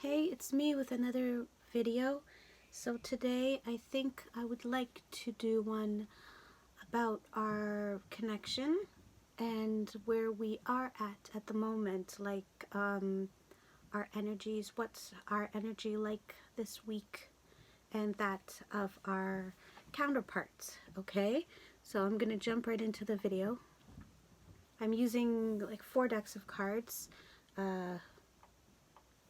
Hey, it's me with another video. So today I think I would like to do one about our connection and where we are at the moment, like our energies, what's our energy like this week, and that of our counterparts, okay? So I'm gonna jump right into the video. I'm using like 4 decks of cards.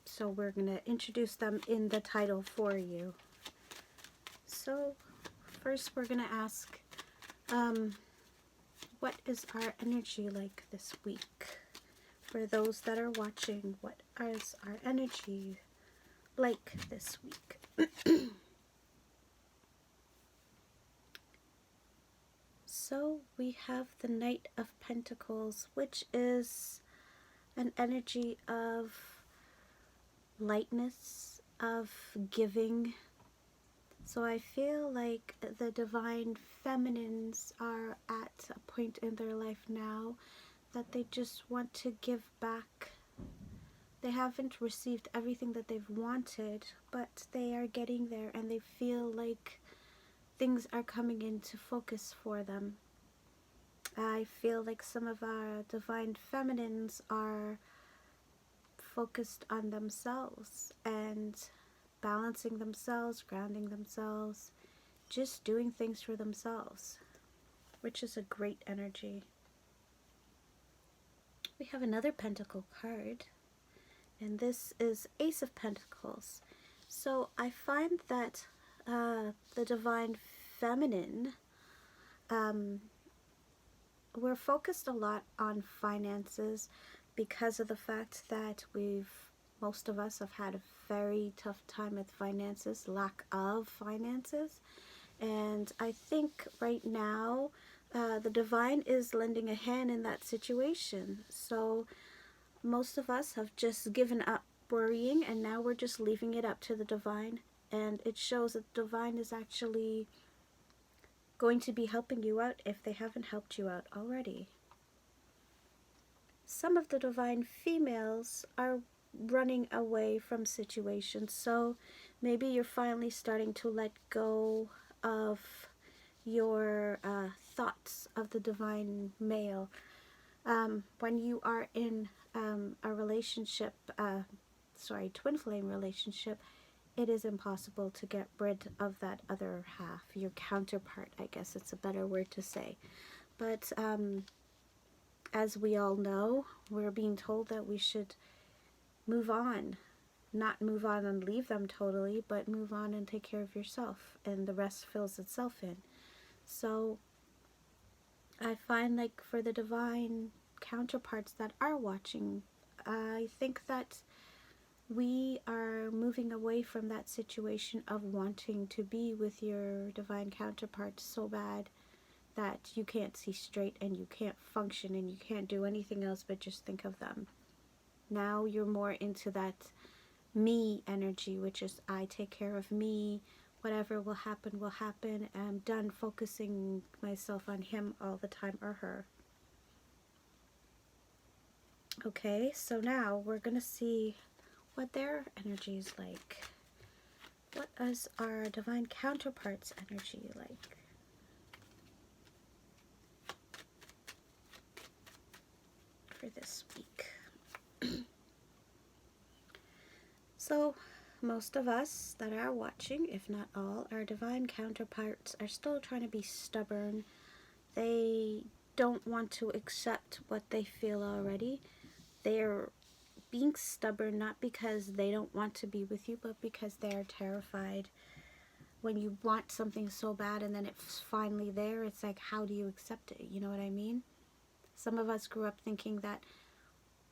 So we're going to introduce them in the title for you. So first we're going to ask, what is our energy like this week? For those that are watching, what is our energy like this week? So we have the Knight of Pentacles, which is an energy of lightness, of giving. So I feel like the divine feminines are at a point in their life now that they just want to give back. They haven't received everything that they've wanted, but they are getting there and they feel like things are coming into focus for them. I feel like some of our divine feminines are focused on themselves and balancing themselves, grounding themselves, just doing things for themselves, which is a great energy. We have another pentacle card, and this is Ace of Pentacles. So I find that the divine feminine, we're focused a lot on finances because of the fact that most of us have had a very tough time with finances, lack of finances. And I think right now the divine is lending a hand in that situation. So most of us have just given up worrying, and now we're just leaving it up to the divine. And it shows that the divine is actually going to be helping you out if they haven't helped you out already. Some of the divine females are running away from situations, so maybe you're finally starting to let go of your thoughts of the divine male. When you are in a relationship, twin flame relationship, it is impossible to get rid of that other half, your counterpart, I guess it's a better word to say. But as we all know, we're being told that we should move on. Not move on and leave them totally, but move on and take care of yourself, and the rest fills itself in. So I find like for the divine counterparts that are watching, I think that we are moving away from that situation of wanting to be with your divine counterpart so bad that you can't see straight and you can't function and you can't do anything else but just think of them. Now you're more into that me energy, which is I take care of me, whatever will happen will happen, and I'm done focusing myself on him all the time, or her. Okay, so now we're gonna see what their energy is like. What is our divine counterpart's energy like? For this week. So most of us that are watching, if not all, our divine counterparts are still trying to be stubborn. They don't want to accept what they feel already. They're being stubborn not because they don't want to be with you, but because they are terrified. When you want something so bad and then it's finally there, it's like, how do you accept it? You know what I mean? Some of us grew up thinking that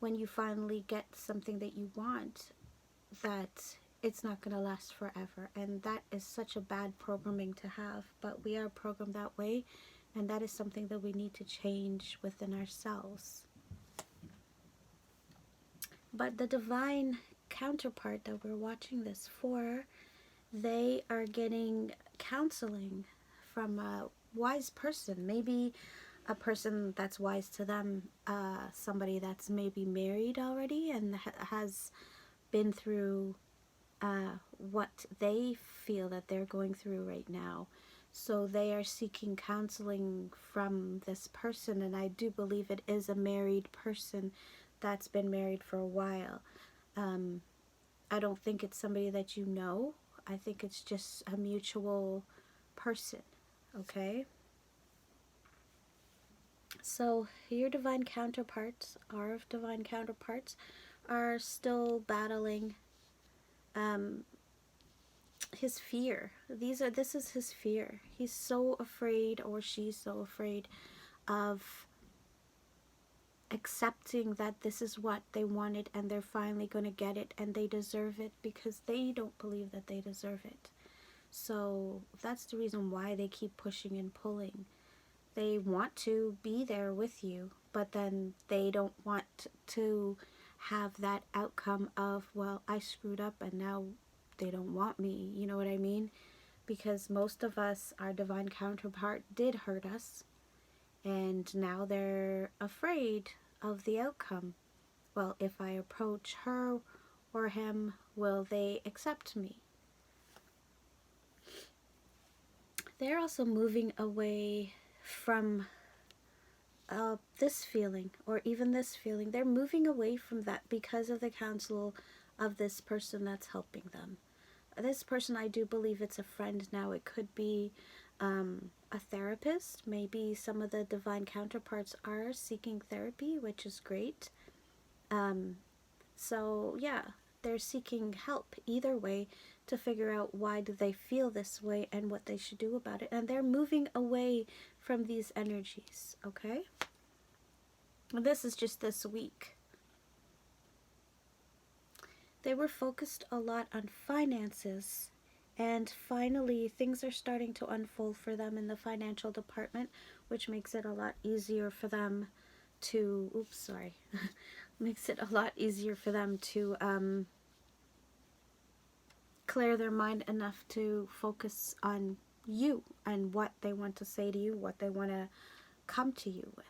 when you finally get something that you want, that it's not going to last forever, and that is such a bad programming to have. But we are programmed that way, and that is something that we need to change within ourselves. But the divine counterpart that we're watching this for, they are getting counseling from a wise person, maybe a person that's wise to them, somebody that's maybe married already and has been through what they feel that they're going through right now. So they are seeking counseling from this person, and I do believe it is a married person that's been married for a while. Um, I don't think it's somebody that you know. I think it's just a mutual person, okay? So your divine counterparts, our divine counterparts, are still battling um, his fear. This is his fear. He's so afraid, or she's so afraid of accepting that this is what they wanted and they're finally going to get it and they deserve it, because they don't believe that they deserve it. So that's the reason why they keep pushing and pulling. They want to be there with you, but then they don't want to have that outcome of, well, I screwed up and now they don't want me. You know what I mean? Because most of us, our divine counterpart did hurt us, and now they're afraid of the outcome. Well, if I approach her or him, will they accept me? They're also moving away from this feeling, or even this feeling. They're moving away from that because of the counsel of this person that's helping them. This person, I do believe it's a friend now. It could be a therapist. Maybe some of the divine counterparts are seeking therapy, which is great. So yeah, they're seeking help either way to figure out why do they feel this way and what they should do about it. And they're moving away from these energies, okay? And this is just this week. They were focused a lot on finances, and finally things are starting to unfold for them in the financial department, which makes it a lot easier for them to, makes it a lot easier for them to clear their mind enough to focus on you and what they want to say to you, what they want to come to you with.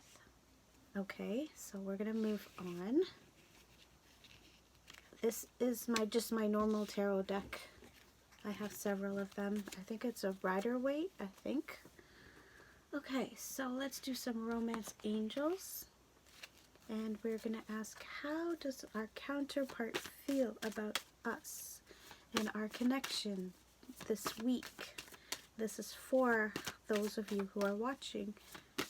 Okay, so we're going to move on. This is my normal tarot deck. I have several of them. I think it's a Rider-Waite, I think. Okay, so let's do some romance angels. And we're going to ask, how does our counterpart feel about us and our connection this week? This is for those of you who are watching.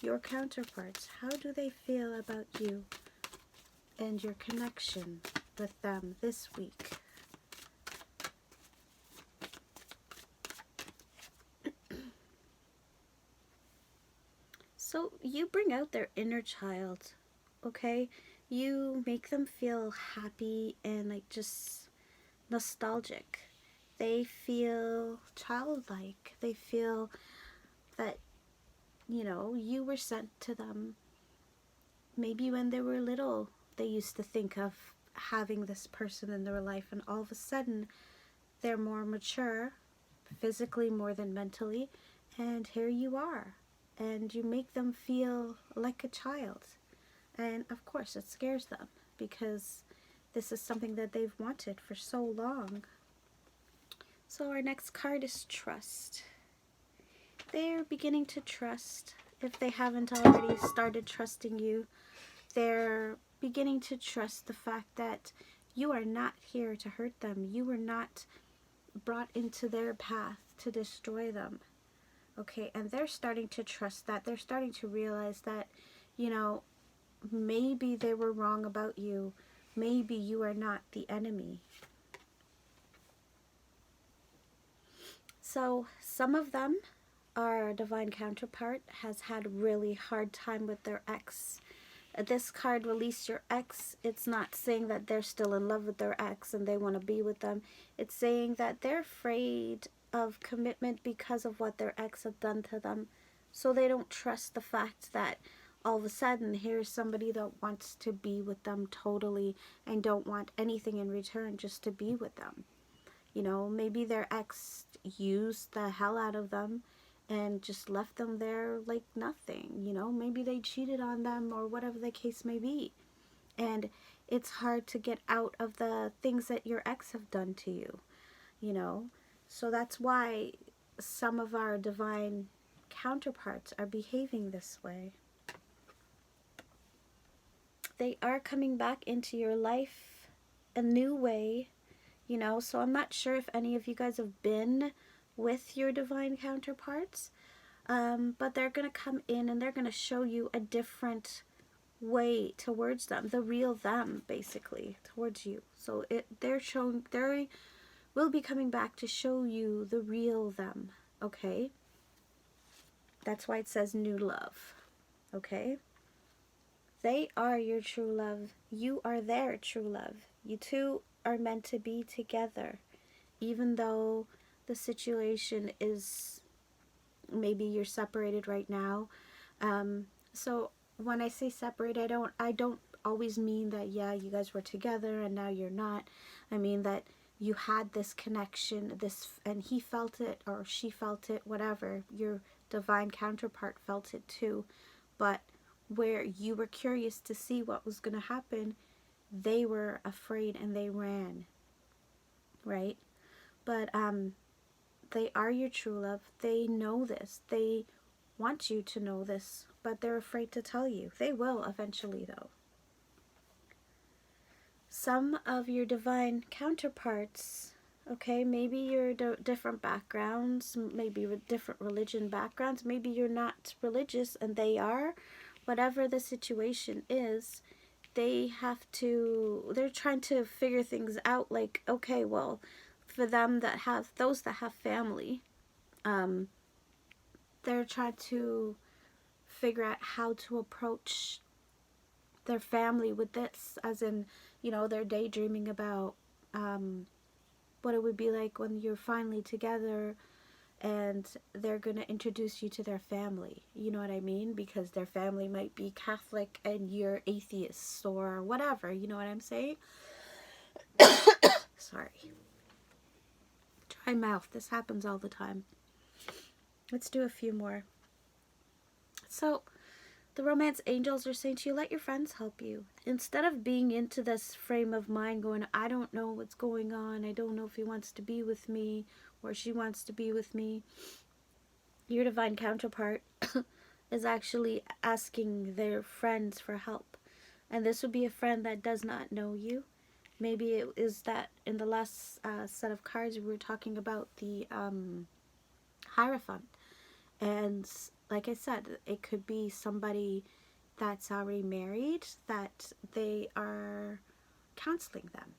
Your counterparts, how do they feel about you and your connection with them this week? So you bring out their inner child, okay? You make them feel happy and like just nostalgic. They feel childlike. They feel that, you know, you were sent to them. Maybe when they were little, they used to think of having this person in their life, and all of a sudden they're more mature, physically more than mentally, and here you are. And you make them feel like a child. And of course it scares them, because this is something that they've wanted for so long. So our next card is trust. They're beginning to trust. If they haven't already started trusting you, they're beginning to trust the fact that you are not here to hurt them. You were not brought into their path to destroy them. Okay, and they're starting to trust that. They're starting to realize that, you know, maybe they were wrong about you. Maybe you are not the enemy. So some of them, our divine counterpart, has had really hard time with their ex. This card, release your ex, it's not saying that they're still in love with their ex and they want to be with them. It's saying that they're afraid of commitment because of what their ex have done to them. So they don't trust the fact that all of a sudden here's somebody that wants to be with them totally and don't want anything in return, just to be with them. You know, maybe their ex used the hell out of them and just left them there like nothing. You know, maybe they cheated on them or whatever the case may be. And it's hard to get out of the things that your ex have done to you. you know. So that's why some of our divine counterparts are behaving this way. They are coming back into your life a new way, you know. So I'm not sure if any of you guys have been with your divine counterparts, but they're going to come in and they're going to show you a different way towards them, the real them, basically, towards you. So they will be coming back to show you the real them, okay? That's why it says new love, okay? They are your true love. You are their true love. You two are meant to be together, even though the situation is, maybe you're separated right now. So when I say separate, I don't always mean that, yeah, you guys were together and now you're not. I mean that you had this connection, and he felt it or she felt it, whatever. Your divine counterpart felt it too. But where you were curious to see what was going to happen, they were afraid and they ran, right? But they are your true love. They know this. They want you to know this, but they're afraid to tell you. They will eventually, though. Some of your divine counterparts, okay, maybe you're different backgrounds, maybe with different religion backgrounds, maybe you're not religious and they are. Whatever the situation is, they're trying to figure things out, like, okay, well, for them those that have family, they're trying to figure out how to approach their family with this, as in, they're daydreaming about what it would be like when you're finally together and they're going to introduce you to their family. You know what I mean? Because their family might be Catholic and you're atheist or whatever. You know what I'm saying? Sorry. Dry mouth. This happens all the time. Let's do a few more. So, the romance angels are saying to you, let your friends help you. Instead of being into this frame of mind going, I don't know what's going on. I don't know if he wants to be with me or she wants to be with me. Your divine counterpart is actually asking their friends for help. And this would be a friend that does not know you. Maybe it is that in the last set of cards we were talking about the Hierophant. And like I said, it could be somebody that's already married that they are counseling them.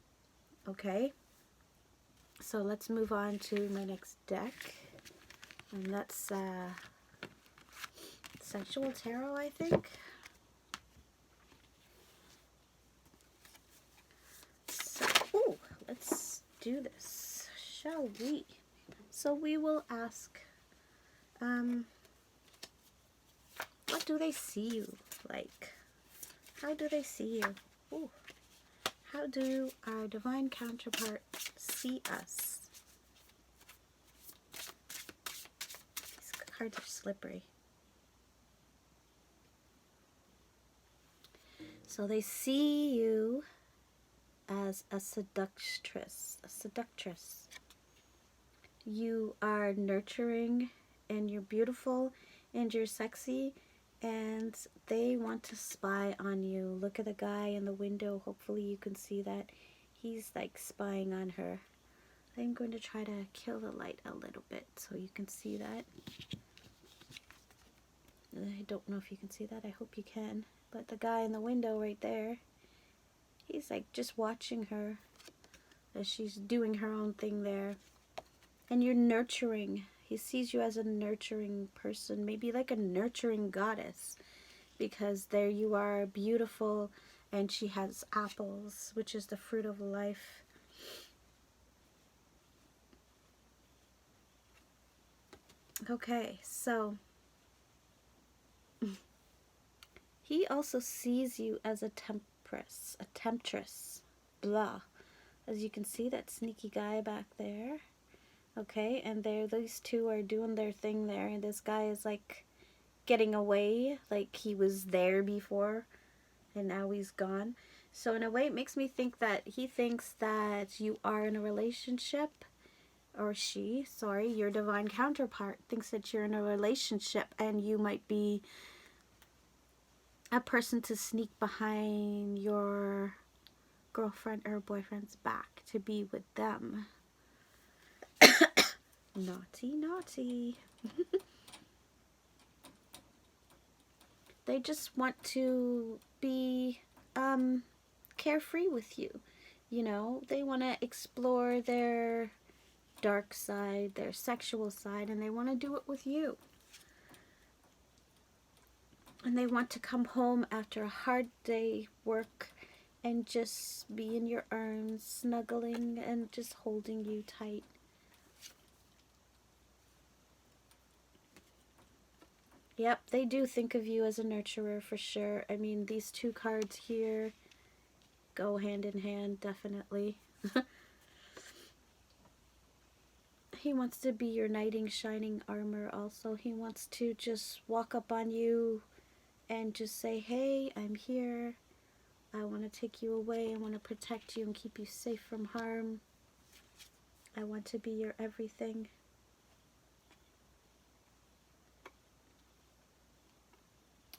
Okay? So let's move on to my next deck. And that's Sensual Tarot, I think. So, let's do this, shall we? So we will ask, what do they see you like? How do they see you? Ooh. How do our divine counterpart see us? These cards are slippery. So they see you as a seductress. You are nurturing and you're beautiful and you're sexy, and they want to spy on you. Look at the guy in the window. Hopefully you can see that. He's like spying on her. I'm going to try to kill the light a little bit so you can see that. I don't know if you can see that. I hope you can. But the guy in the window right there, he's like just watching her as she's doing her own thing there. And you're nurturing. He sees you as a nurturing person, maybe like a nurturing goddess, because there you are, beautiful, and she has apples, which is the fruit of life. Okay, so he also sees you as a temptress, blah. As you can see, that sneaky guy back there. Okay, and these two are doing their thing there, and this guy is like getting away, like he was there before and now he's gone. So in a way it makes me think that he thinks that you are in a relationship, or she, sorry, your divine counterpart thinks that you're in a relationship and you might be a person to sneak behind your girlfriend or boyfriend's back to be with them. Naughty, naughty. They just want to be carefree with you. You know, they want to explore their dark side, their sexual side, and they want to do it with you. And they want to come home after a hard day work and just be in your arms, snuggling and just holding you tight. Yep, they do think of you as a nurturer for sure. I mean, these two cards here go hand in hand, definitely. He wants to be your knight in shining armor also. He wants to just walk up on you and just say, hey, I'm here. I want to take you away. I want to protect you and keep you safe from harm. I want to be your everything.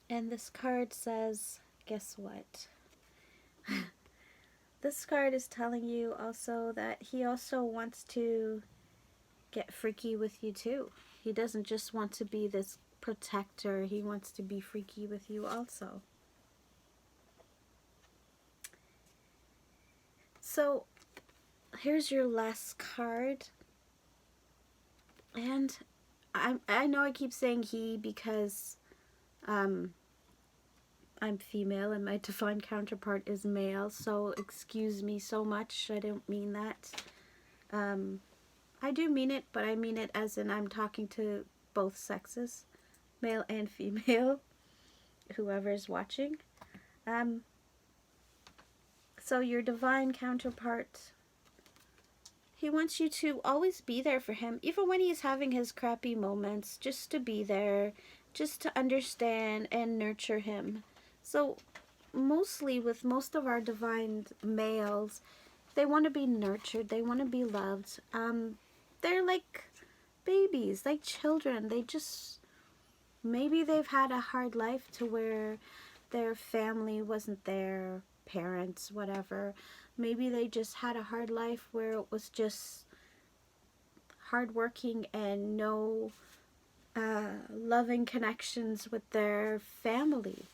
And this card says, guess what? This card is telling you also that he also wants to get freaky with you too. He doesn't just want to be this protector. He wants to be freaky with you also. So here's your last card. And I know I keep saying he because I'm female and my divine counterpart is male, so excuse me so much. I don't mean that. I do mean it, but I mean it as in I'm talking to both sexes, male and female, whoever's watching. So your divine counterpart, he wants you to always be there for him, even when he's having his crappy moments, just to be there, just to understand and nurture him. So mostly with most of our divine males, they want to be nurtured, they want to be loved. They're like babies, like children. They just, maybe they've had a hard life to where their family wasn't there, parents, whatever. Maybe they just had a hard life where it was just hardworking and no loving connections with their family.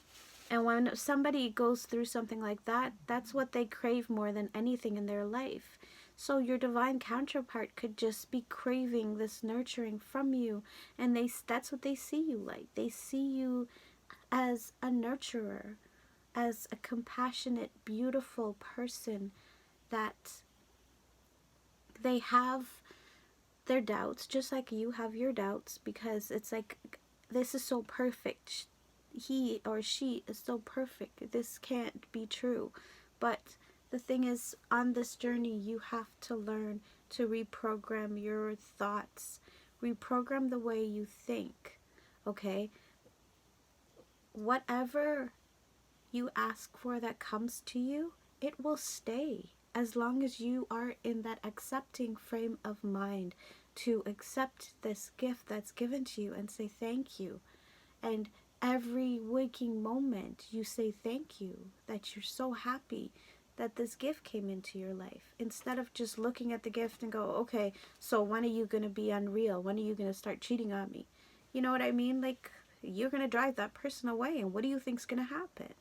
And when somebody goes through something like that, that's what they crave more than anything in their life. So your divine counterpart could just be craving this nurturing from you. And that's what they see you like. They see you as a nurturer, as a compassionate, beautiful person that they have their doubts, just like you have your doubts, because it's like, this is so perfect. He or she is so perfect. This can't be true. But the thing is, on this journey, you have to learn to reprogram your thoughts, reprogram the way you think, okay? Whatever you ask for that comes to you, it will stay as long as you are in that accepting frame of mind to accept this gift that's given to you and say thank you. And every waking moment you say thank you, that you're so happy that this gift came into your life, instead of just looking at the gift and go, okay, so when are you going to be unreal? When are you going to start cheating on me? You know what I mean? Like, you're going to drive that person away, and what do you think's going to happen?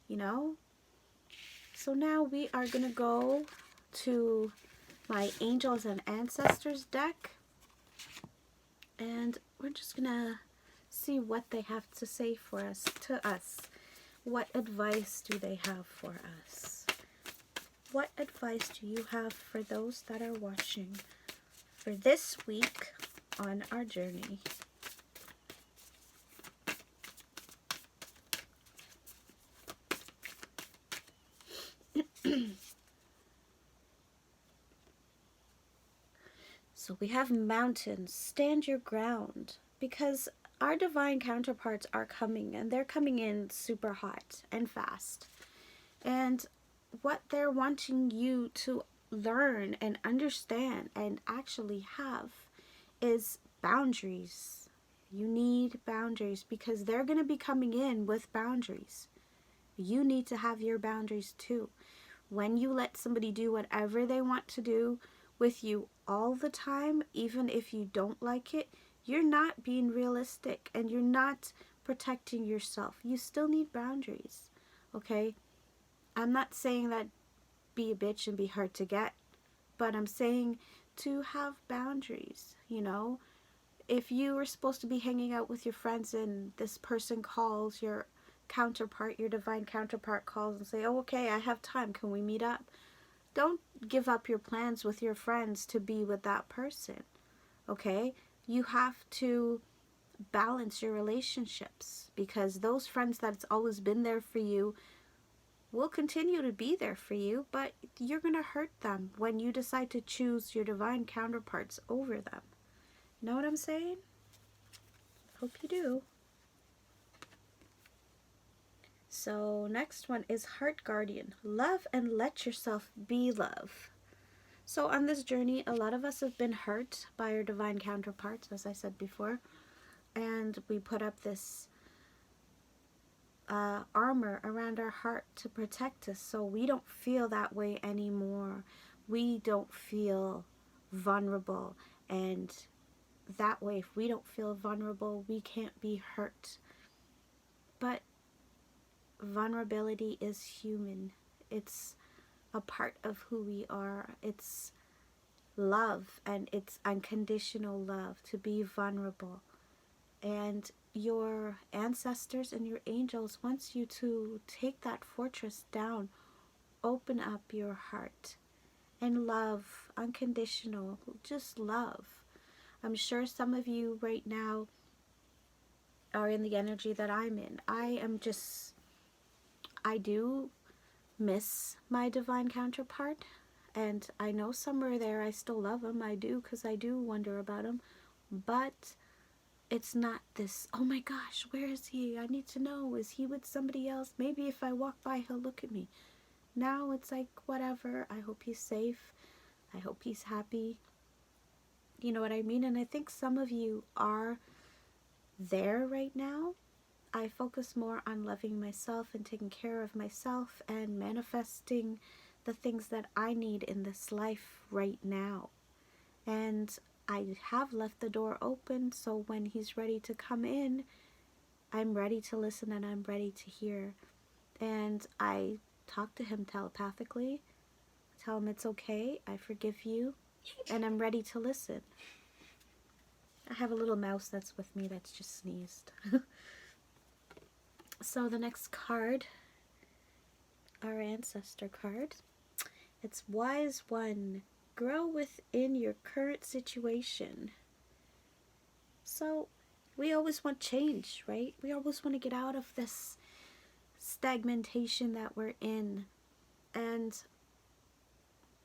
You know? So now we are going to go to my Angels and Ancestors deck, and we're just going to see what they have to say for us, to us. What advice do they have for us? What advice do you have for those that are watching for this week on our journey? So we have mountains. Stand your ground, because our divine counterparts are coming, and they're coming in super hot and fast. And what they're wanting you to learn and understand and actually have is boundaries. You need boundaries because they're going to be coming in with boundaries. You need to have your boundaries too. When you let somebody do whatever they want to do with you all the time, even if you don't like it, you're not being realistic and you're not protecting yourself. You still need boundaries, okay? I'm not saying that be a bitch and be hard to get, but I'm saying to have boundaries, you know? If you were supposed to be hanging out with your friends and this person calls, your counterpart, your divine counterpart calls and say, oh, okay, I have time, can we meet up? Don't give up your plans with your friends to be with that person, okay? You have to balance your relationships because those friends that's always been there for you will continue to be there for you, but you're going to hurt them when you decide to choose your divine counterparts over them. Know what I'm saying? Hope you do. So next one is Heart Guardian. Love and let yourself be love. So on this journey, a lot of us have been hurt by our divine counterparts, as I said before, and we put up this armor around our heart to protect us so we don't feel that way anymore. We don't feel vulnerable, and that way, if we don't feel vulnerable, we can't be hurt. But vulnerability is human. It's a part of who we are. It's love, and it's unconditional love to be vulnerable. And your ancestors and your angels wants you to take that fortress down, open up your heart, and love, unconditional, just love. I'm sure some of you right now are in the energy that I'm in. I do miss my divine counterpart, and I know somewhere there I still love him. I do, because I do wonder about him, but it's not this, oh my gosh, where is he? I need to know. Is he with somebody else? Maybe if I walk by, he'll look at me. Now it's like, whatever. I hope he's safe. I hope he's happy. You know what I mean? And I think some of you are there right now. I focus more on loving myself and taking care of myself and manifesting the things that I need in this life right now. And I have left the door open, so when he's ready to come in, I'm ready to listen and I'm ready to hear. And I talk to him telepathically, tell him it's okay, I forgive you, and I'm ready to listen. I have a little mouse that's with me that's just sneezed. So the next card, our ancestor card, it's Wise One. Grow within your current situation. So we always want change, right? We always want to get out of this stagnation that we're in. And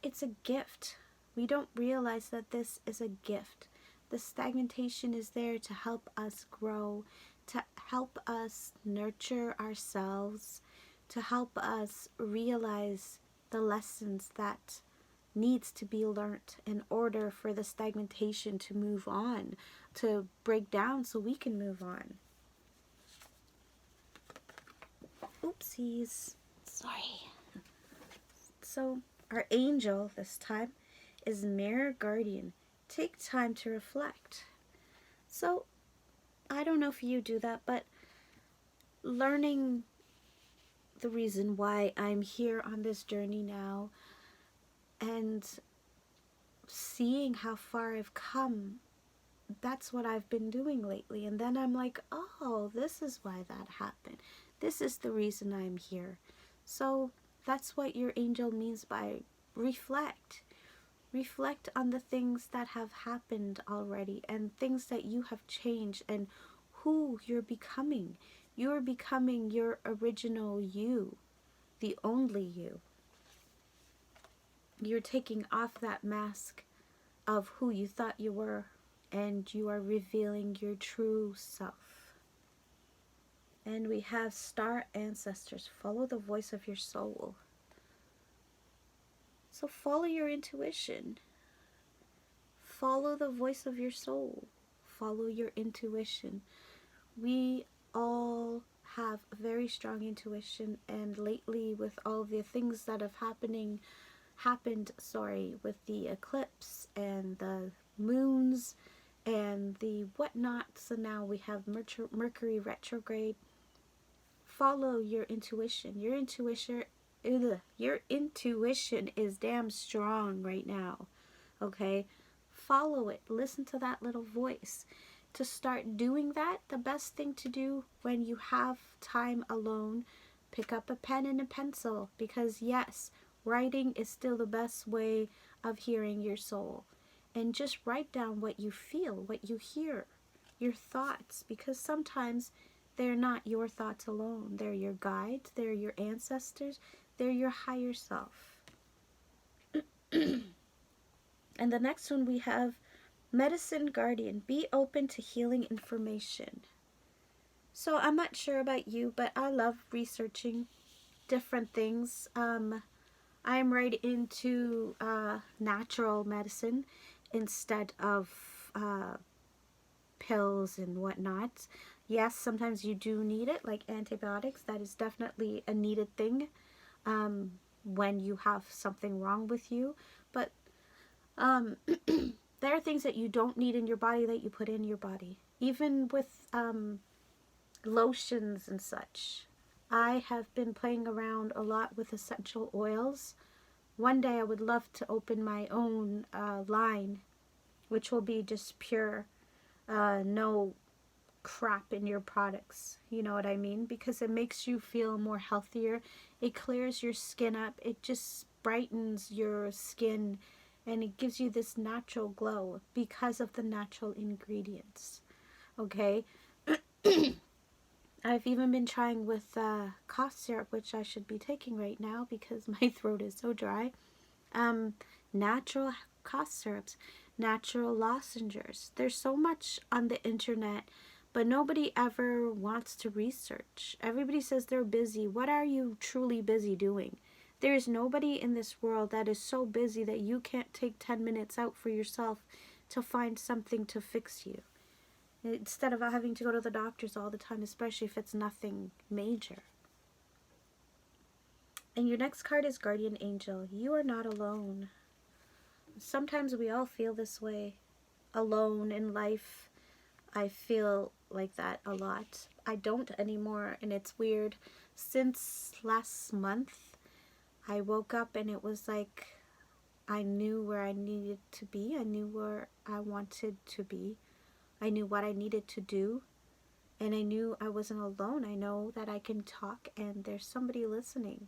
it's a gift. We don't realize that this is a gift. The stagnation is there to help us grow, to help us nurture ourselves, to help us realize the lessons that needs to be learnt in order for the stagnation to move on, to break down so we can move on. Oopsies. Sorry. So our angel this time is Mirror Guardian. Take time to reflect. So I don't know if you do that, but learning the reason why I'm here on this journey now and seeing how far I've come, that's what I've been doing lately. And then I'm like, oh, this is why that happened. This is the reason I'm here. So that's what your angel means by reflect. Reflect on the things that have happened already and things that you have changed and who you're becoming. You're becoming your original you, the only you. You're taking off that mask of who you thought you were, and you are revealing your true self. And we have Star Ancestors. Follow the voice of your soul. So follow your intuition. Follow the voice of your soul. Follow your intuition. We all have a very strong intuition, and lately with all the things that have happened, with the eclipse and the moons and the whatnot, so now we have Mercury retrograde. Follow your intuition. Your intuition is damn strong right now. Okay? Follow it. Listen to that little voice. To start doing that, the best thing to do when you have time alone, pick up a pen and a pencil, because yes, writing is still the best way of hearing your soul. And just write down what you feel, what you hear, your thoughts, because sometimes they're not your thoughts alone. They're your guides, they're your ancestors, they're your higher self. And the next one we have Medicine Guardian. Be open to healing information. So I'm not sure about you, but I love researching different things. I'm right into natural medicine instead of pills and whatnot. Yes, sometimes you do need it, like antibiotics. That is definitely a needed thing when you have something wrong with you. But there are things that you don't need in your body that you put in your body. Even with lotions and such. I have been playing around a lot with essential oils. One day I would love to open my own line, which will be just pure, no crap in your products. You know what I mean? Because it makes you feel more healthier. It clears your skin up. It just brightens your skin, and it gives you this natural glow because of the natural ingredients. Okay? I've even been trying with cough syrup, which I should be taking right now because my throat is so dry. Natural cough syrups, natural lozenges. There's so much on the internet, but nobody ever wants to research. Everybody says they're busy. What are you truly busy doing? There's nobody in this world that is so busy that you can't take 10 minutes out for yourself to find something to fix you, instead of having to go to the doctors all the time, especially if it's nothing major. And your next card is Guardian Angel. You are not alone. Sometimes we all feel this way, alone in life. I feel like that a lot. I don't anymore, and it's weird. Since last month, I woke up and it was like I knew where I needed to be. I knew where I wanted to be. I knew what I needed to do, and I knew I wasn't alone. I know that I can talk and there's somebody listening.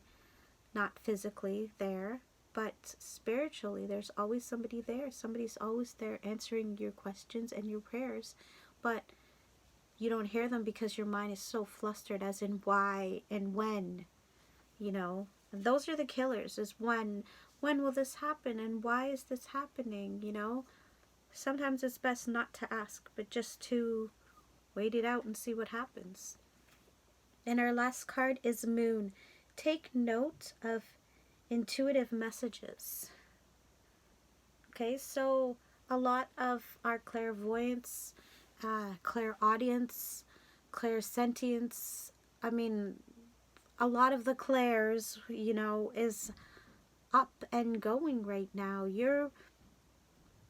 Not physically there, but spiritually. There's always somebody there. Somebody's always there answering your questions and your prayers, but you don't hear them because your mind is so flustered, as in why and when, you know. And those are the killers, is when will this happen and why is this happening, you know. Sometimes it's best not to ask, but just to wait it out and see what happens. And our last card is Moon. Take note of intuitive messages. Okay, so a lot of our clairvoyance, clairaudience, clairsentience, I mean, a lot of the clairs, you know, is up and going right now. You're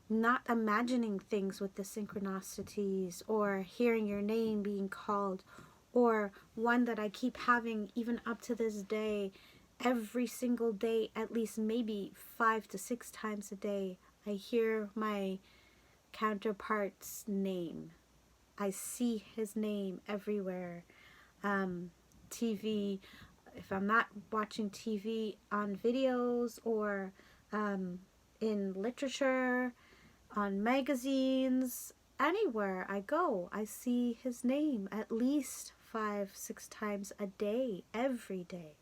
not imagining things with the synchronicities or hearing your name being called, or one that I keep having even up to this day, every single day, at least maybe 5 to 6 times a day, I hear my counterpart's name. I see his name everywhere. TV, if I'm not watching TV, on videos or in literature, on magazines, anywhere I go, I see his name at least 5, 6 times a day, every day.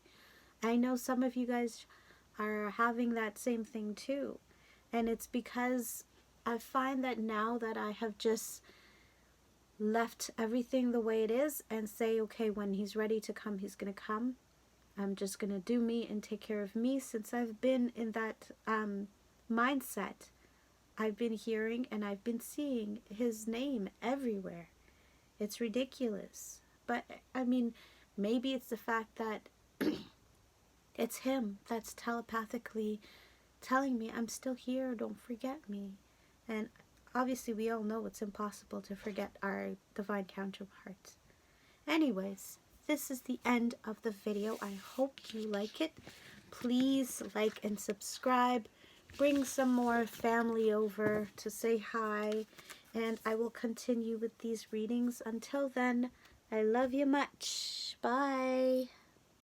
I know some of you guys are having that same thing too. And it's because I find that now that I have just left everything the way it is and say, okay, when he's ready to come, he's going to come. I'm just going to do me and take care of me. Since I've been in that mindset, I've been hearing and I've been seeing his name everywhere. It's ridiculous. But, I mean, maybe it's the fact that it's him that's telepathically telling me I'm still here, don't forget me. And obviously we all know it's impossible to forget our divine counterparts. Anyways, this is the end of the video. I hope you like it. Please like and subscribe. Bring some more family over to say hi. And I will continue with these readings. Until then, I love you much. Bye.